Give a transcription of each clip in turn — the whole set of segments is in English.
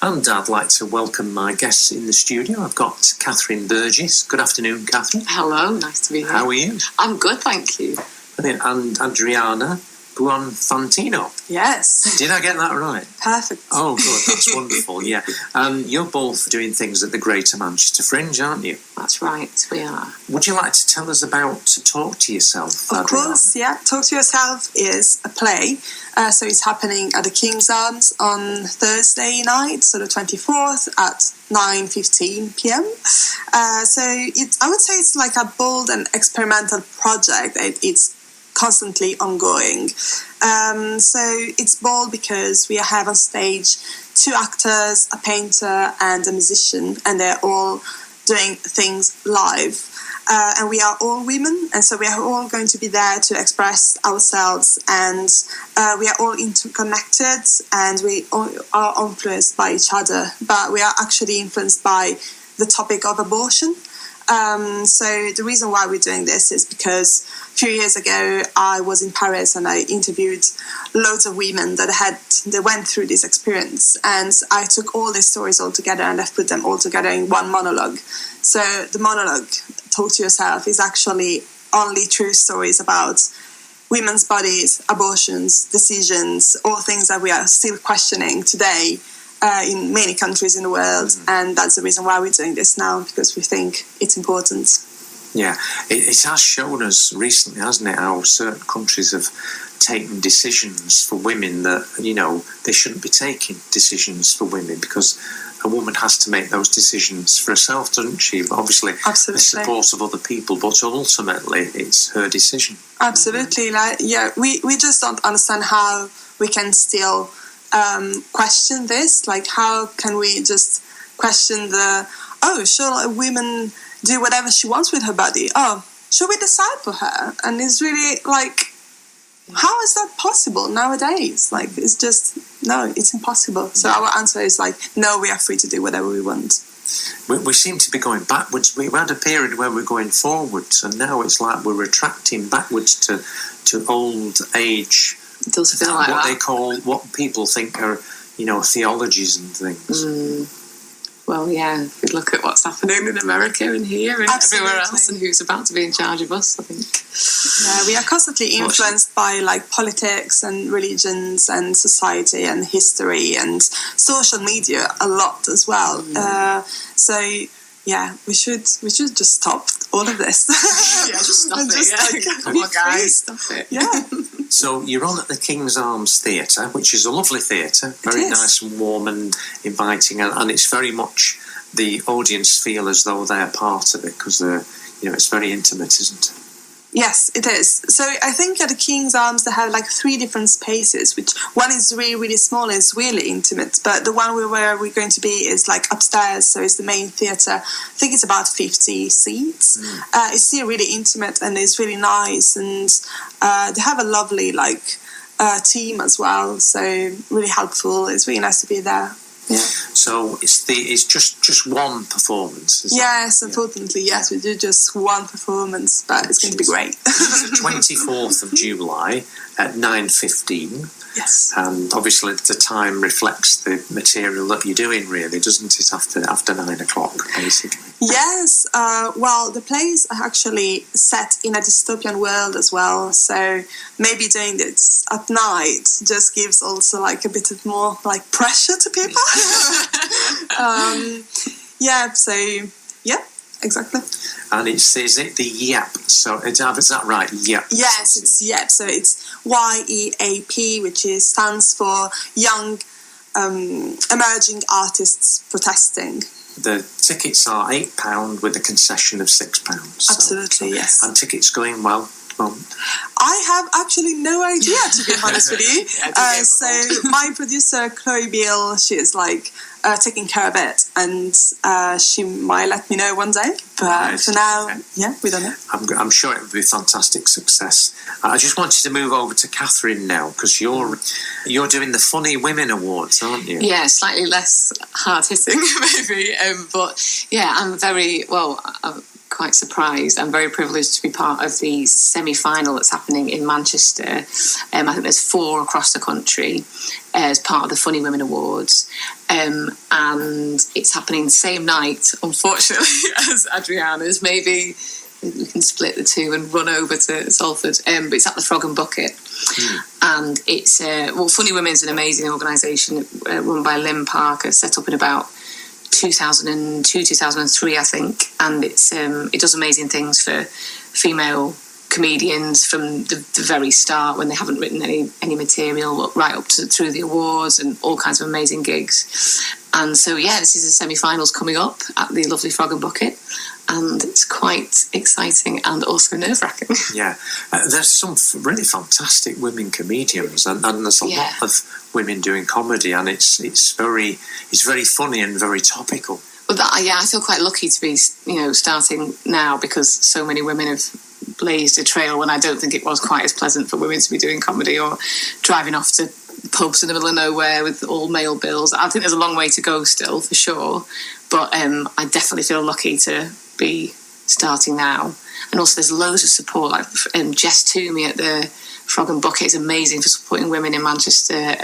And I'd like to welcome my guests in the studio. I've got Catherine Burgis. Good afternoon, Catherine. Hello, nice to be here. How are you? I'm good, thank you. Brilliant. And Adriana Buofantino. Yes. Did I get that right? Perfect. Oh, good. That's wonderful, yeah. You're both doing things at the Greater Manchester Fringe, aren't you? That's right, we are. Would you like to tell us about Talk to Yourself, Of Adriana? course, yeah. Talk to Yourself is a play. So it's happening at the King's Arms on Thursday night, so the 24th at 9:15 p.m. I would say it's like a bold and experimental project. It's constantly ongoing. So it's bold because we have on stage 2 actors, a painter and a musician, and they're all doing things live. And we are all women, and so we are all going to be there to express ourselves, and we are all interconnected, and we all are influenced by each other, but we are actually influenced by the topic of abortion. So the reason why we're doing this is because a few years ago I was in Paris and I interviewed loads of women that went through this experience, and I took all these stories all together and I've put them all together in one monologue. So the monologue, Talk to Yourself, is actually only true stories about women's bodies, abortions, decisions, all things that we are still questioning today in many countries in the world. And that's the reason why we're doing this now, because we think it's important. Yeah, it has shown us recently, hasn't it, how certain countries have taken decisions for women that, they shouldn't be taking decisions for women, because a woman has to make those decisions for herself, doesn't she? But obviously, Absolutely. The support of other people, but ultimately it's her decision. Absolutely. We just don't understand how we can still question this. Like, how can we just question should a woman do whatever she wants with her body? Should we decide for her? And it's really like, how is that possible nowadays? Like, it's just, no, it's impossible. So our answer is like, no, we are free to do whatever we want. We seem to be going backwards. We had a period where we're going forwards, and now it's like we're retracting backwards to old age. It does feel like what that. they call, what people think are, theologies and things. Well, yeah, if we look at what's happening in America and here and Absolutely. everywhere else, and who's about to be in charge of us, I think. Yeah, we are constantly influenced by like politics and religions and society and history and social media a lot as well. We should just stop all of this. Yeah, just stop it. Come on, guys, stop it. Yeah. So you're on at the King's Arms Theatre, which is a lovely theatre, very nice and warm and inviting, and it's very much the audience feel as though they're part of it, because it's very intimate, isn't it? Yes, it is. So I think at the King's Arms they have like 3 different spaces, which one is really, really small and it's really intimate, but the one where we're going to be is like upstairs, so it's the main theatre. I think it's about 50 seats. It's still really intimate and it's really nice, and they have a lovely team as well, so really helpful. It's really nice to be there. Yeah. So it's just one performance. Yes, unfortunately, yes, we do just one performance, but it's going to be great. It's the 24th of July at 9:15. Yes. And obviously the time reflects the material that you're doing, really, doesn't it, after 9 o'clock, basically? Yes. Well, the plays are actually set in a dystopian world as well, so maybe doing this at night just gives also like a bit of more like pressure to people. Exactly. And is it the YEP? So is that right? YEP. Yes, it's YEP. So it's YEAP, which stands for Young Emerging Artists Protesting. The tickets are £8 with a concession of £6. Absolutely, yes. And tickets going well. I have actually no idea, to be honest with you. So my producer, Chloe Beale, she is like taking care of it, and she might let me know one day. But for now, we don't know. I'm sure it would be a fantastic success. I just wanted to move over to Kathryn now, because you're doing the Funny Women Awards, aren't you? Yeah, slightly less hard-hitting, maybe. But yeah, I'm quite surprised. I'm very privileged to be part of the semi-final that's happening in Manchester. I think there's 4 across the country. as part of the Funny Women Awards, and it's happening the same night, unfortunately, as Adriana's. Maybe we can split the two and run over to Salford, but it's at the Frog and Bucket. And it's Funny Women's an amazing organisation run by Lynn Parker, set up in about 2002, 2003, I think, and it does amazing things for female comedians from the very start, when they haven't written any material, right up to through the awards and all kinds of amazing gigs. And so this is the semi-finals coming up at the lovely Frog and Bucket, and it's quite exciting and also nerve-wracking. There's some really fantastic women comedians, and there's a lot of women doing comedy, and it's very funny and very topical. Well, I feel quite lucky to be starting now, because so many women have blazed a trail when I don't think it was quite as pleasant for women to be doing comedy or driving off to pubs in the middle of nowhere with all male bills. I think there's a long way to go still, for sure, but I definitely feel lucky to be starting now. And also there's loads of support, like Jess Toomey at the Frog and Bucket is amazing for supporting women in Manchester.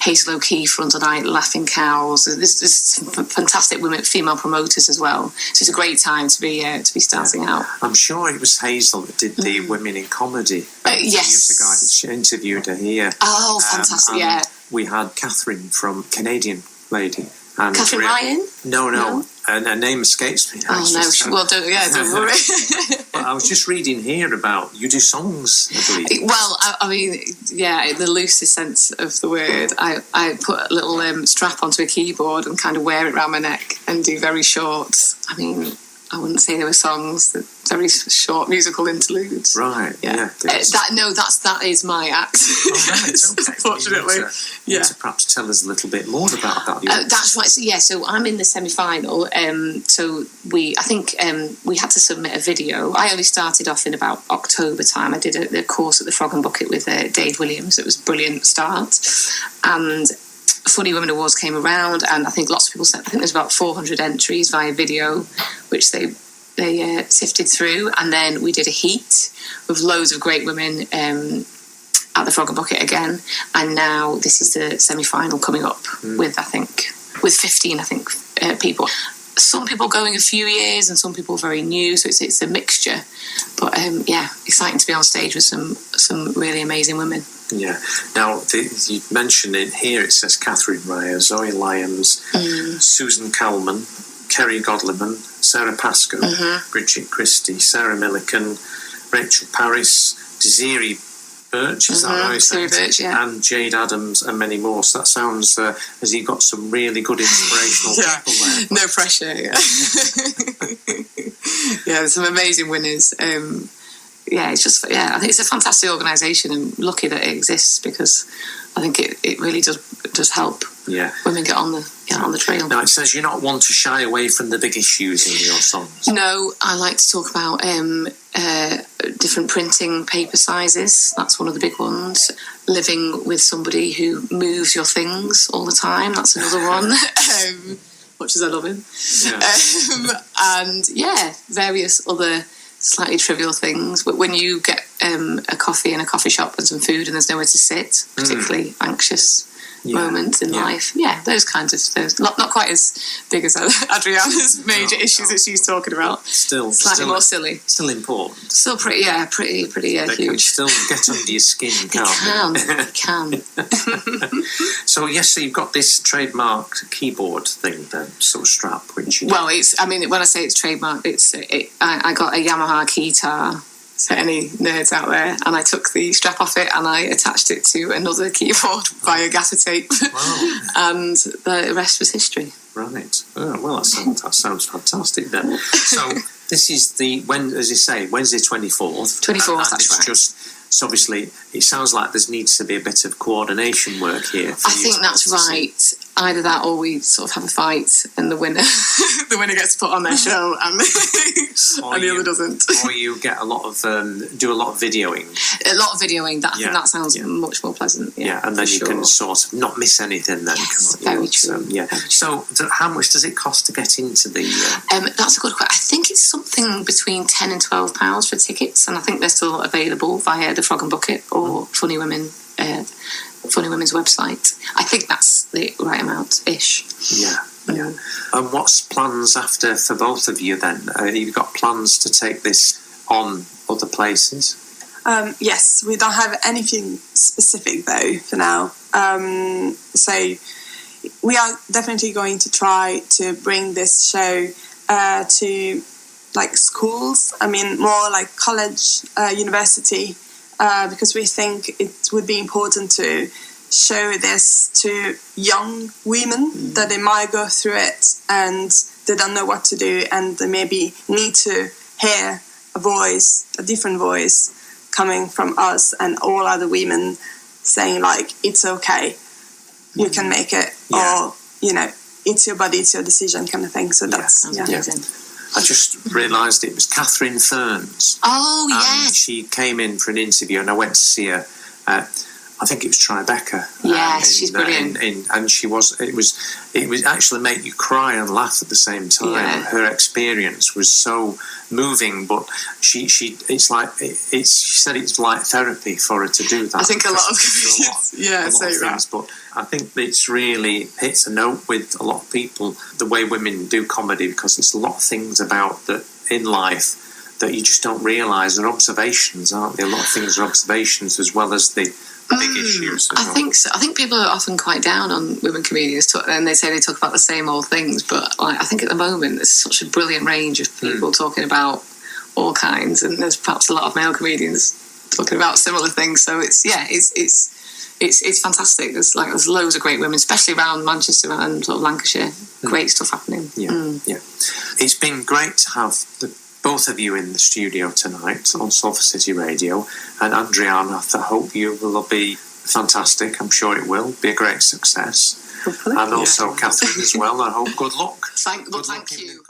Hazel O'Keefe runs a night, Laughing Cows. There's some fantastic women, female promoters as well. So it's a great time to be starting out. I'm sure it was Hazel that did the Women in Comedy years ago. She interviewed her here. Oh, fantastic! We had Kathryn from Canadian lady. And Kathryn Ryan? No. And her name escapes me. Oh, no. Don't worry. But I was just reading here about you do songs, I believe. Well, I mean, in the loosest sense of the word, I put a little strap onto a keyboard and kind of wear it around my neck and do very short, I wouldn't say they were songs, very short musical interludes. Right, that is my act. Right, okay. Unfortunately. You need to perhaps tell us a little bit more about that. That's right. So I'm in the semi-final. So we had to submit a video. I only started off in about October time. I did the course at the Frog and Bucket with Dave Williams. It was a brilliant start. And Funny Women Awards came around, and I think lots of people said, I think there's about 400 entries via video, which they sifted through, and then we did a heat with loads of great women at the Frog and Bucket again, and now this is the semi-final coming up with 15 people. Some people going a few years and some people very new, so it's a mixture, but exciting to be on stage with some really amazing women. Yeah. Now, you mentioned in here, it says Catherine Ryan, Zoe Lyons, Susan Kalman, Kerry Godliman, Sarah Pascoe, Bridget Christie, Sarah Millican, Rachel Parris, Desiree Birch, is that how you say it? And Jade Adams, and many more. So that sounds as you've got some really good inspirational people there. No pressure. There's some amazing winners. It's just I think it's a fantastic organisation, and lucky that it exists, because I think it really does help women get on the trail. Now it says you're not one to shy away from the big issues in your songs. No, I like to talk about different printing paper sizes. That's one of the big ones. Living with somebody who moves your things all the time. That's another one. Much as I love him. And various other slightly trivial things, but when you get a coffee in a coffee shop and some food and there's nowhere to sit, particularly anxious moments in life, those kinds of things. Not quite as big as Adriana's major issues that she's talking about. Still slightly more silly. Still important. Still pretty they huge. Can still get under your skin, They can. So you've got this trademarked keyboard thing, then, sort of strap, which when I say it's trademarked, I got a Yamaha guitar, for any nerds out there, and I took the strap off it and I attached it to another keyboard via gaffer tape. Wow. And the rest was history. Right. Oh, well, that sounds fantastic then. So this is Wednesday 24th. 24th, that's right. So obviously, it sounds like there needs to be a bit of coordination work here. I think that's right. Either that, or we sort of have a fight, and the winner gets to put on their show, and the other doesn't. Or you get do a lot of videoing. A lot of videoing. I think that sounds much more pleasant. Yeah, and then you can sort of not miss anything. Then, yes, very true. So, how much does it cost to get into the? That's a good question. I think it's something between £10 and £12 for tickets, and I think they're still available via the Frog and Bucket or Funny Women Funny Women's website. I think that's the right amount-ish. Yeah. And what's plans after for both of you then? You've got plans to take this on other places? Yes, we don't have anything specific though for now. So we are definitely going to try to bring this show to like schools. I mean, more like college, university, because we think it would be important to show this to young women that they might go through it and they don't know what to do, and they maybe need to hear a different voice coming from us and all other women saying like, it's okay, you can make it, or it's your body, it's your decision kind of thing. So that's amazing. I just realised it was Catherine Ferns. Oh, yes. She came in for an interview and I went to see her. I think it was Tribeca. Yes, she's brilliant. And she was. It was actually make you cry and laugh at the same time. Yeah. Her experience was so moving, but she said it's like therapy for her to do that. I think a lot of things, but I think it's really hits a note with a lot of people the way women do comedy, because it's a lot of things about that in life that you just don't realise are observations, aren't they? A lot of things are observations as well as the big issues. I think so. I think people are often quite down on women comedians, and they say they talk about the same old things. But I think at the moment there's such a brilliant range of people talking about all kinds, and there's perhaps a lot of male comedians talking about similar things. So it's fantastic. There's loads of great women, especially around Manchester and sort of Lancashire. Great stuff happening. Yeah. It's been great to have both of you in the studio tonight on Salford City Radio, and Adriana, I hope you will be fantastic. I'm sure it will be a great success. Hopefully. And also Kathryn as well. I hope good luck. Thank you.